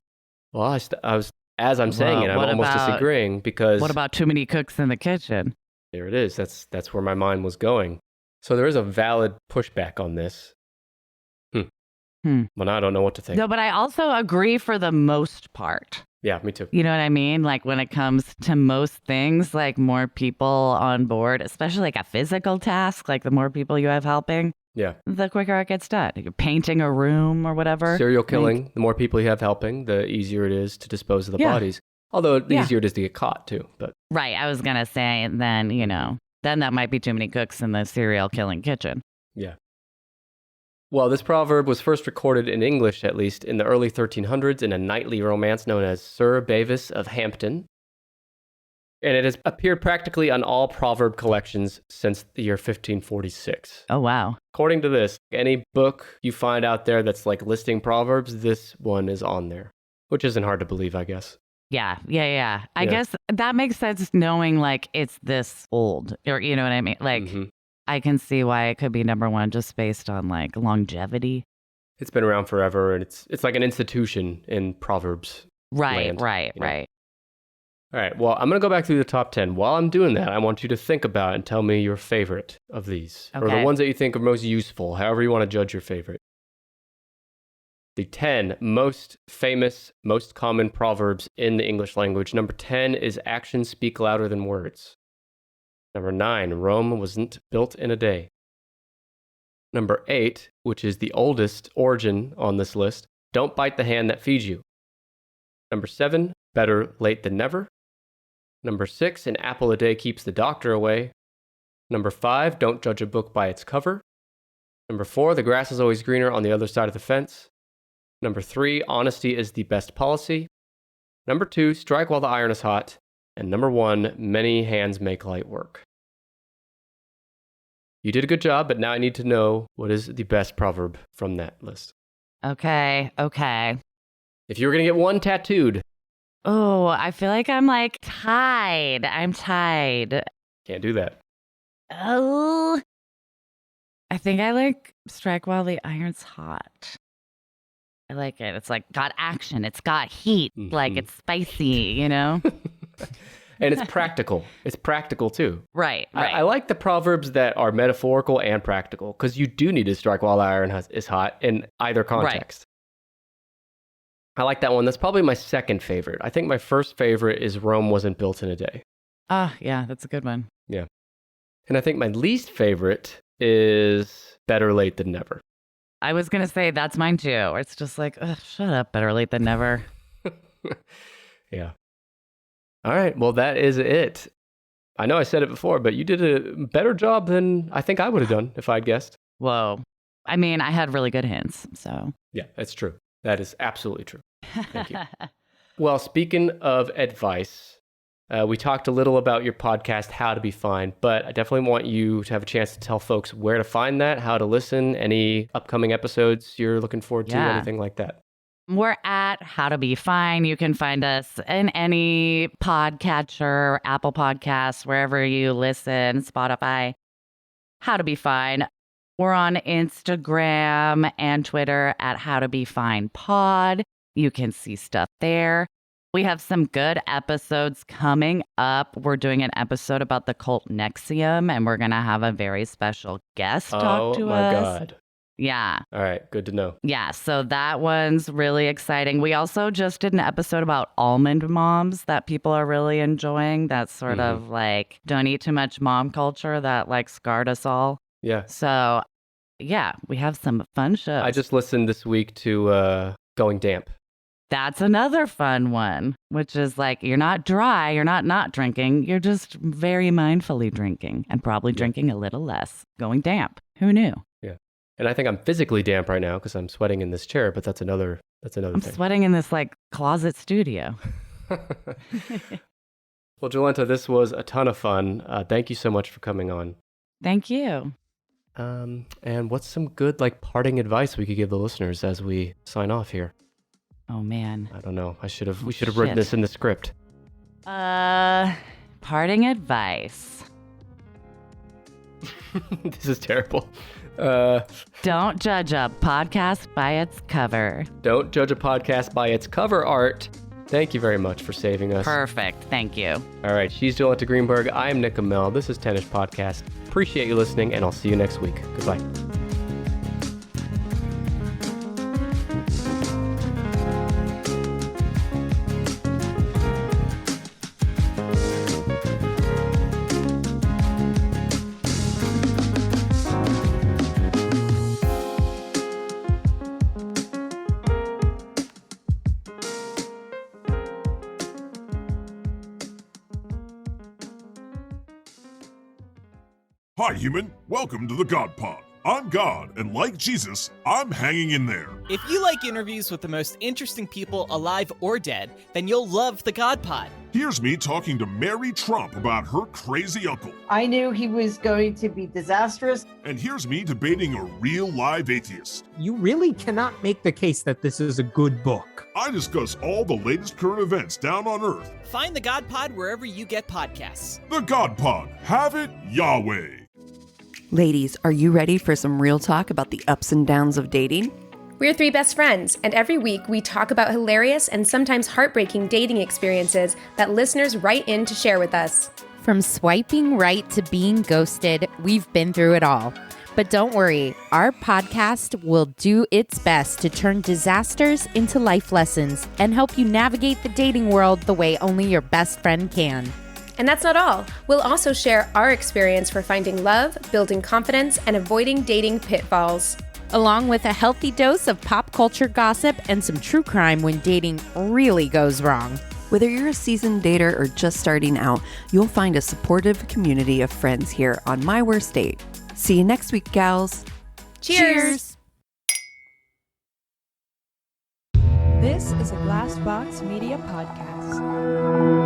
well, as I'm saying it, I'm almost disagreeing because... What about too many cooks in the kitchen? There it is. That's where my mind was going. So there is a valid pushback on this. Well, now I don't know what to think. No, but I also agree for the most part. Yeah, me too. You know what I mean? Like when it comes to most things, like more people on board, especially like a physical task, like the more people you have helping, Yeah. the quicker it gets done. You're painting a room or whatever. Serial killing, the more people you have helping, the easier it is to dispose of the bodies. Although the easier it is to get caught too. But Right. I was going to say, then, then that might be too many cooks in the serial killing kitchen. yeah. Well, this proverb was first recorded in English, at least, in the early 1300s in a knightly romance known as Sir Bevis of Hampton. And it has appeared practically on all proverb collections since the year 1546. Oh, wow. According to this, any book you find out there that's like listing proverbs, this one is on there, which isn't hard to believe, I guess. Yeah. I guess that makes sense knowing like it's this old, or you know what I mean? Like, I can see why it could be number one just based on like longevity. It's been around forever, and it's like an institution in Proverbs. Right. All right, well, I'm going to go back through the top 10. While I'm doing that, I want you to think about and tell me your favorite of these, or the ones that you think are most useful, however you want to judge your favorite. The 10 most famous, most common proverbs in the English language. Number 10 is actions speak louder than words. Number 9, Rome wasn't built in a day. Number 8, which is the oldest origin on this list, don't bite the hand that feeds you. Number 7, better late than never. Number 6, an apple a day keeps the doctor away. Number 5, don't judge a book by its cover. Number 4, the grass is always greener on the other side of the fence. Number 3, honesty is the best policy. Number 2, strike while the iron is hot. And number 1, many hands make light work. You did a good job, but now I need to know what is the best proverb from that list. Okay. If you were going to get one tattooed. Oh, I feel like I'm like tied. I'm tied. Can't do that. Oh. I think I like strike while the iron's hot. I like it. It's like got action. It's got heat. Like it's spicy, And it's practical. It's practical too. Right. I like the proverbs that are metaphorical and practical because you do need to strike while the iron is hot in either context. Right. I like that one. That's probably my second favorite. I think my first favorite is Rome wasn't built in a day. Yeah, that's a good one. Yeah. And I think my least favorite is better late than never. I was going to say that's mine too. It's just like, shut up, better late than never. Yeah. All right. Well, that is it. I know I said it before, but you did a better job than I think I would have done if I'd guessed. Whoa. I mean, I had really good hints, so. Yeah, that's true. That is absolutely true. Thank you. Well, speaking of advice, we talked a little about your podcast, How to Be Fine, but I definitely want you to have a chance to tell folks where to find that, how to listen, any upcoming episodes you're looking forward to, anything like that. We're at How to Be Fine. You can find us in any podcatcher, Apple Podcasts, wherever you listen, Spotify. How to Be Fine. We're on Instagram and Twitter at How to Be Fine Pod. You can see stuff there. We have some good episodes coming up. We're doing an episode about the cult Nexium, and we're going to have a very special guest talk to us. Oh, my God. Yeah. All right. Good to know. Yeah. So that one's really exciting. We also just did an episode about almond moms that people are really enjoying. That's sort of like don't eat too much mom culture that like scarred us all. Yeah. So yeah, we have some fun shows. I just listened this week to Going Damp. That's another fun one, which is like you're not dry, you're not drinking, you're just very mindfully drinking and probably drinking a little less. Going damp. Who knew? Yeah. And I think I'm physically damp right now because I'm sweating in this chair, but that's another thing. I'm sweating in this like closet studio. Well, Jolenta, this was a ton of fun. Thank you so much for coming on. Thank you. And what's some good like parting advice we could give the listeners as we sign off here? Oh man. I don't know. We should have written this in the script. Parting advice. This is terrible. Don't judge a podcast by its cover. Don't judge a podcast by its cover art. Thank you very much for saving us. Perfect. Thank you. All right. She's Jolenta Greenberg. I am Nick Amell. This is Tennis Podcast. Appreciate you listening, and I'll see you next week. Goodbye. Hi, human. Welcome to the God Pod. I'm God, and like Jesus, I'm hanging in there. If you like interviews with the most interesting people alive or dead, then you'll love the God Pod. Here's me talking to Mary Trump about her crazy uncle. I knew he was going to be disastrous. And here's me debating a real live atheist. You really cannot make the case that this is a good book. I discuss all the latest current events down on Earth. Find the God Pod wherever you get podcasts. The God Pod. Have it Yahweh. Ladies, are you ready for some real talk about the ups and downs of dating? We're three best friends, and every week we talk about hilarious and sometimes heartbreaking dating experiences that listeners write in to share with us. From swiping right to being ghosted, we've been through it all. But don't worry, our podcast will do its best to turn disasters into life lessons and help you navigate the dating world the way only your best friend can. And that's not all. We'll also share our experience for finding love, building confidence, and avoiding dating pitfalls. Along with a healthy dose of pop culture gossip and some true crime when dating really goes wrong. Whether you're a seasoned dater or just starting out, you'll find a supportive community of friends here on My Worst Date. See you next week, gals. Cheers! This is a Glassbox Media Podcast.